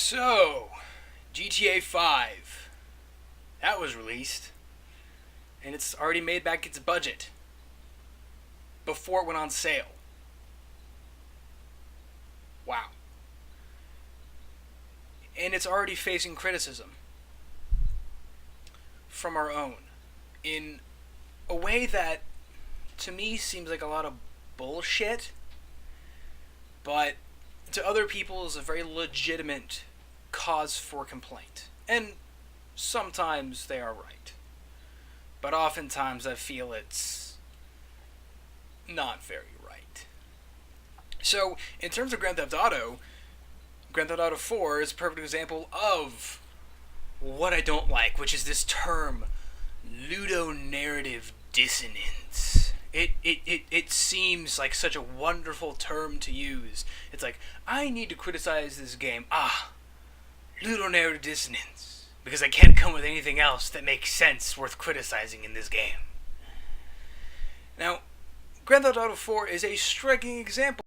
So, GTA 5. That was released. And it's already made back its budget. Before it went on sale. Wow. And it's already facing criticism. From our own. In a way that, to me, seems like a lot of bullshit. But to other people is a very legitimate cause for complaint. And sometimes they are right. But oftentimes I feel it's not very right. So, in terms of Grand Theft Auto 4 is a perfect example of what I don't like, which is this term, ludonarrative dissonance. It seems like such a wonderful term to use. It's like, I need to criticize this game. Ludonarrative dissonance. Because I can't come with anything else that makes sense worth criticizing in this game. Now, Grand Theft Auto 4 is a striking example